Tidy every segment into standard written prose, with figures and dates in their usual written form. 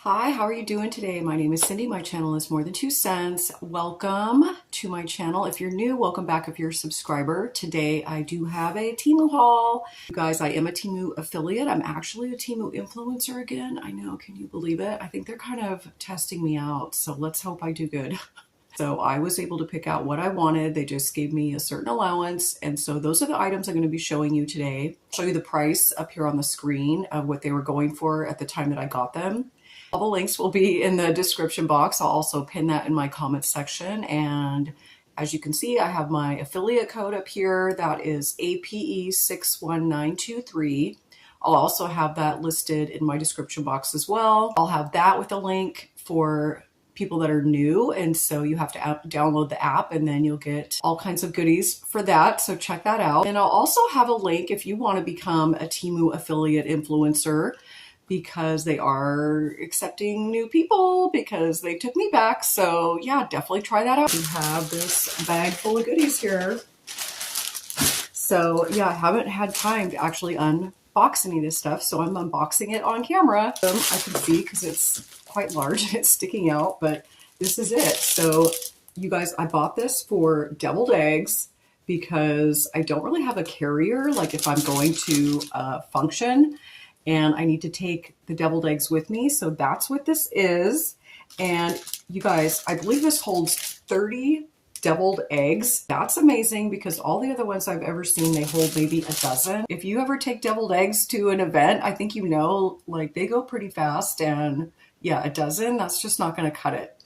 Hi, how are you doing today? My name is Cindy. My channel is More Than 2 Cents. Welcome to my channel. If you're new, welcome back if you're a subscriber. Today I do have a Temu haul. You guys, I am a Temu affiliate. I'm actually a Temu influencer again. I know, can you believe it? I think they're kind of testing me out, so let's hope I do good. So I was able to pick out what I wanted. They just gave me a certain allowance. And so those are the items I'm going to be showing you today. I'll show you the price up here on the screen of what they were going for at the time that I got them. All the links will be in the description box. I'll also pin that in my comments section. And as you can see, I have my affiliate code up here. That is APE61923. I'll also have that listed in my description box as well. I'll have that with a link for people that are new, and so you have to download the app and then you'll get all kinds of goodies for that, so check that out. And I'll also have a link if you want to become a Temu affiliate influencer, because they are accepting new people because they took me back. So yeah, definitely try that out. We have this bag full of goodies here. So yeah, I haven't had time to actually unbox any of this stuff, so I'm unboxing it on camera. I can see because it's quite large and it's sticking out, but this is it. So you guys, I bought this for deviled eggs because I don't really have a carrier, like if I'm going to a function and I need to take the deviled eggs with me. So that's what this is. And you guys, I believe this holds 30 deviled eggs. That's amazing because all the other ones I've ever seen, they hold maybe a dozen. If you ever take deviled eggs to an event, I think you know, like they go pretty fast, and yeah, a dozen, that's just not going to cut it.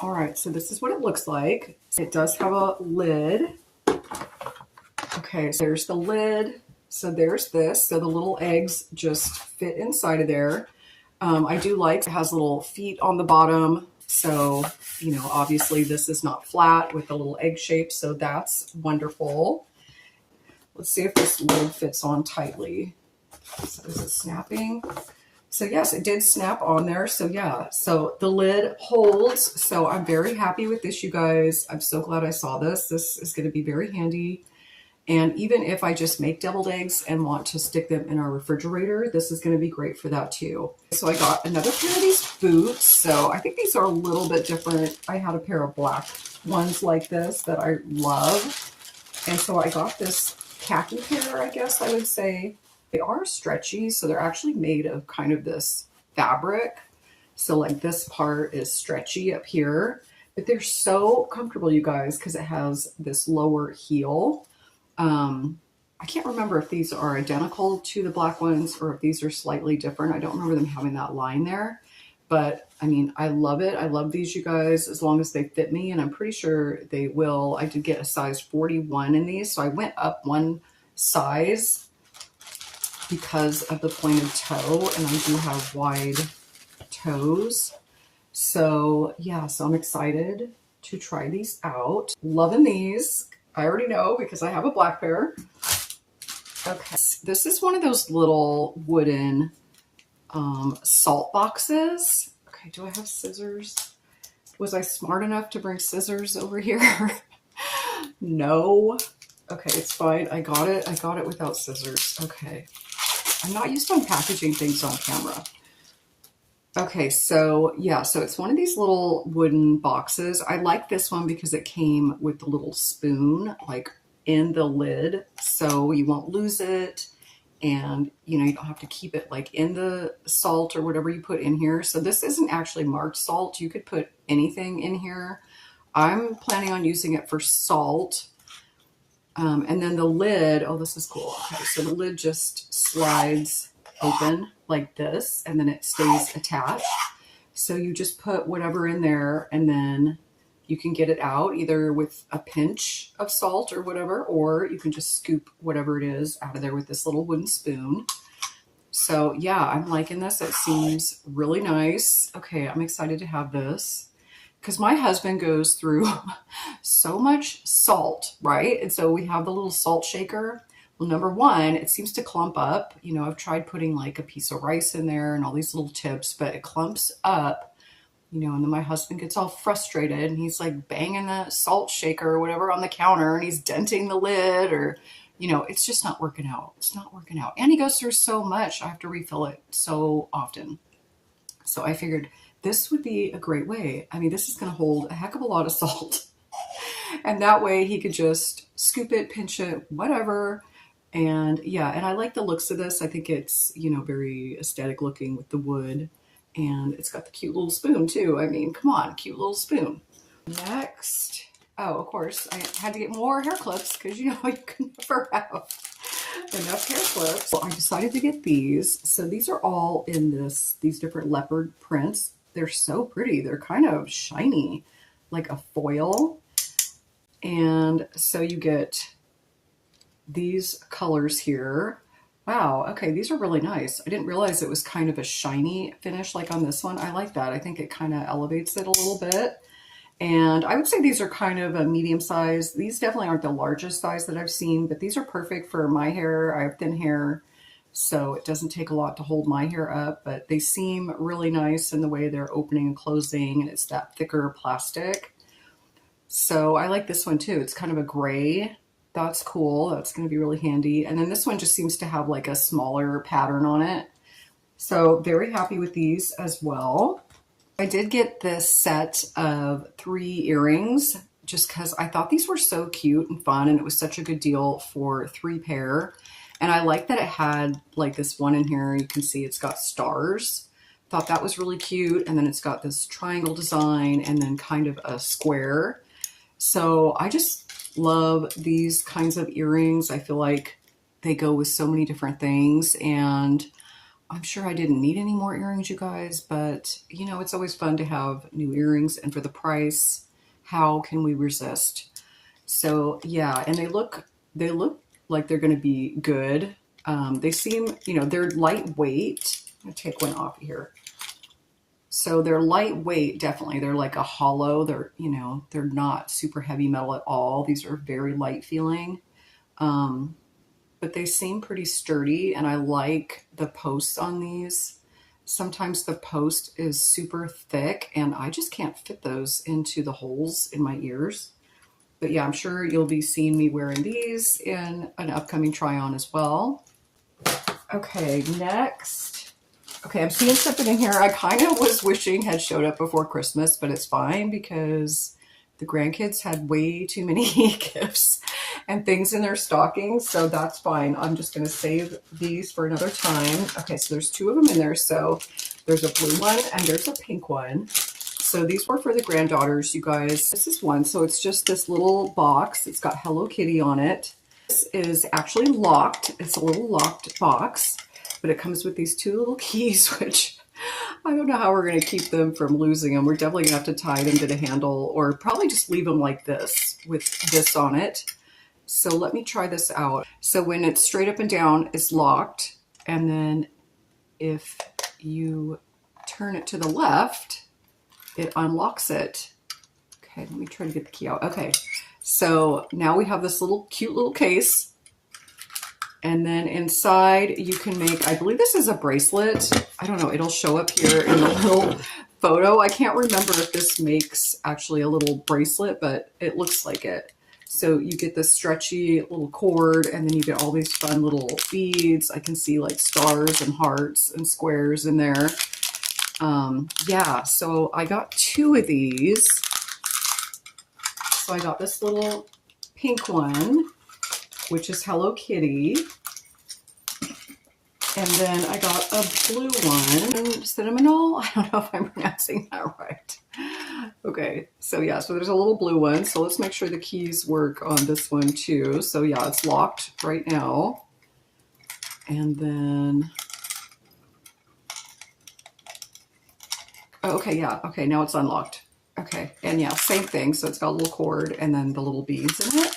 All right, so this is what it looks like. It does have a lid. Okay, so there's the lid. So there's this. So the little eggs just fit inside of there. I do like it has little feet on the bottom. So, you know, obviously this is not flat with the little egg shape. So that's wonderful. Let's see if this lid fits on tightly. So is it snapping? So yes, it did snap on there. So yeah, so the lid holds. So I'm very happy with this, you guys. I'm so glad I saw this. This is going to be very handy. And even if I just make deviled eggs and want to stick them in our refrigerator, this is going to be great for that too. So I got another pair of these boots. So I think these are a little bit different. I had a pair of black ones like this that I love. And so I got this khaki pair, I guess I would say. They are stretchy, so they're actually made of kind of this fabric. So like this part is stretchy up here, but they're so comfortable, you guys, because it has this lower heel. I can't remember if these are identical to the black ones or if these are slightly different. I don't remember them having that line there, but I mean, I love it. I love these, you guys, as long as they fit me, and I'm pretty sure they will. I did get a size 41 in these, so I went up one size because of the pointed toe, and I do have wide toes. So yeah, so I'm excited to try these out. Loving these. I already know because I have a black pair. Okay, this is one of those little wooden salt boxes. Okay, do I have scissors? Was I smart enough to bring scissors over here? No. Okay, it's fine. I got it. I got it without scissors. Okay. I'm not used to unpackaging things on camera. Okay, so yeah, so it's one of these little wooden boxes. I like this one because it came with the little spoon like in the lid, so you won't lose it, and you know, you don't have to keep it like in the salt or whatever you put in here. So this isn't actually marked salt. You could put anything in here. I'm planning on using it for salt. And then the lid, oh, this is cool. Okay, so the lid just slides open like this, and then it stays attached. So you just put whatever in there, and then you can get it out either with a pinch of salt or whatever, or you can just scoop whatever it is out of there with this little wooden spoon. So yeah, I'm liking this. It seems really nice. Okay, I'm excited to have this because my husband goes through so much salt, right? And so we have the little salt shaker. Well, number one, it seems to clump up. You know, I've tried putting like a piece of rice in there and all these little tips, but it clumps up, you know, and then my husband gets all frustrated and he's like banging the salt shaker or whatever on the counter, and he's denting the lid, or, you know, it's just not working out. It's not working out. And he goes through so much. I have to refill it so often. So I figured this would be a great way. I mean, this is going to hold a heck of a lot of salt. And that way he could just scoop it, pinch it, whatever. And yeah, and I like the looks of this. I think it's, you know, very aesthetic looking with the wood. And it's got the cute little spoon too. I mean, come on, cute little spoon. Next, oh, of course, I had to get more hair clips because, you know, you can never have enough hair clips. So I decided to get these. So these are all in these different leopard prints. They're so pretty. They're kind of shiny, like a foil. And so you get these colors here. Wow, okay, these are really nice. I didn't realize it was kind of a shiny finish like on this one. I like that. I think it kind of elevates it a little bit. And I would say these are kind of a medium size. These definitely aren't the largest size that I've seen, but these are perfect for my hair. I have thin hair, so it doesn't take a lot to hold my hair up, but they seem really nice in the way they're opening and closing, and it's that thicker plastic. So I like this one too. It's kind of a gray. That's cool. That's going to be really handy. And then this one just seems to have like a smaller pattern on it. So very happy with these as well. I did get this set of 3 earrings just because I thought these were so cute and fun, and it was such a good deal for 3 pair. And I like that it had like this one in here. You can see it's got stars. Thought that was really cute. And then it's got this triangle design and then kind of a square. So I just love these kinds of earrings. I feel like they go with so many different things, and I'm sure I didn't need any more earrings, you guys, but you know, it's always fun to have new earrings, and for the price, how can we resist? So yeah, and they look like they're going to be good. They seem, you know, they're lightweight. I'm going to take one off here. So they're lightweight, definitely. They're like a hollow. They're, you know, they're not super heavy metal at all. These are very light feeling. But they seem pretty sturdy, and I like the posts on these. Sometimes the post is super thick and I just can't fit those into the holes in my ears. But yeah, I'm sure you'll be seeing me wearing these in an upcoming try on as well. Okay, next. Okay, I'm seeing something in here I kind of was wishing had showed up before Christmas, but it's fine because the grandkids had way too many gifts and things in their stockings, so that's fine. I'm just going to save these for another time. Okay, so there's 2 of them in there. So there's a blue one and there's a pink one. So these were for the granddaughters, you guys. This is one. So it's just this little box. It's got Hello Kitty on it. This is actually locked. It's a little locked box, but it comes with these 2 little keys, which I don't know how we're going to keep them from losing them. We're definitely going to have to tie them to the handle, or probably just leave them like this with this on it. So let me try this out. So when it's straight up and down, it's locked. And then if you turn it to the left, it unlocks it. Okay, let me try to get the key out. Okay, so now we have this little cute little case. And then inside you can make, I believe this is a bracelet. I don't know, it'll show up here in the little photo. I can't remember if this makes actually a little bracelet, but it looks like it. So you get this stretchy little cord, and then you get all these fun little beads. I can see like stars and hearts and squares in there. Yeah, so I got 2 of these. So I got this little pink one, which is Hello Kitty. And then I got a blue one, Cinnamon. I don't know if I'm pronouncing that right. Okay, so yeah, so there's a little blue one. So let's make sure the keys work on this one too. So yeah, it's locked right now. And then, oh, okay, yeah, okay, now it's unlocked. Okay, and yeah, same thing. So it's got a little cord and then the little beads in it.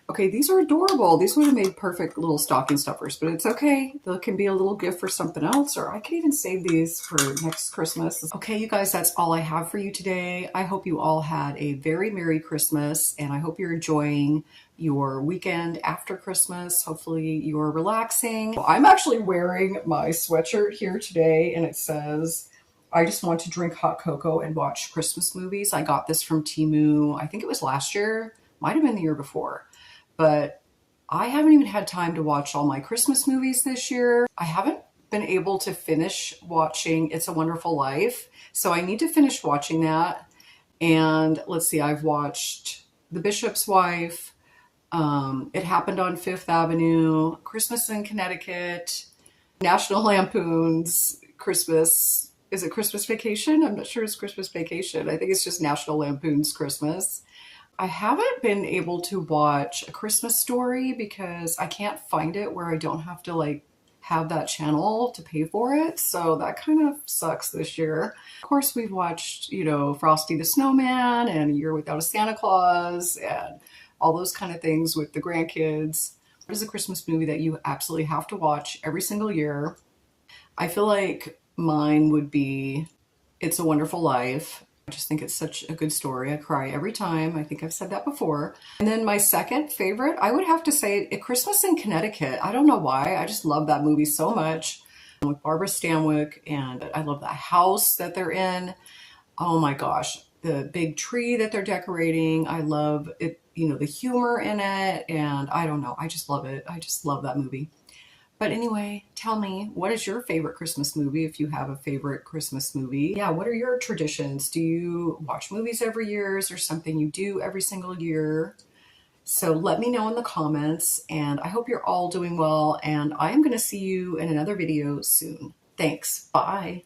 Okay, these are adorable. These would have made perfect little stocking stuffers, but it's okay. They can be a little gift for something else, or I could even save these for next Christmas. Okay, you guys, that's all I have for you today. I hope you all had a very Merry Christmas, and I hope you're enjoying your weekend after Christmas. Hopefully you're relaxing. I'm actually wearing my sweatshirt here today, and it says, I just want to drink hot cocoa and watch Christmas movies. I got this from Temu. I think it was last year. Might have been the year before. But I haven't even had time to watch all my Christmas movies this year. I haven't been able to finish watching It's a Wonderful Life. So I need to finish watching that. And let's see, I've watched The Bishop's Wife, It Happened on Fifth Avenue, Christmas in Connecticut, National Lampoon's Christmas. Is it Christmas Vacation? I'm not sure it's Christmas Vacation. I think it's just National Lampoon's Christmas. I haven't been able to watch A Christmas Story because I can't find it where I don't have to like have that channel to pay for it. So that kind of sucks this year. Of course, we've watched, you know, Frosty the Snowman and A Year Without a Santa Claus and all those kind of things with the grandkids. What is a Christmas movie that you absolutely have to watch every single year? I feel like mine would be It's a Wonderful Life. I just think it's such a good story. I cry every time. I think I've said that before. And then my second favorite, I would have to say A Christmas in Connecticut. I don't know why. I just love that movie so much with Barbara Stanwyck, and I love the house that they're in. Oh my gosh, the big tree that they're decorating. I love it, you know, the humor in it, and I don't know. I just love it. I just love that movie. But anyway, tell me, what is your favorite Christmas movie if you have a favorite Christmas movie? Yeah, what are your traditions? Do you watch movies every year? Is there something you do every single year? So let me know in the comments, and I hope you're all doing well, and I am going to see you in another video soon. Thanks. Bye.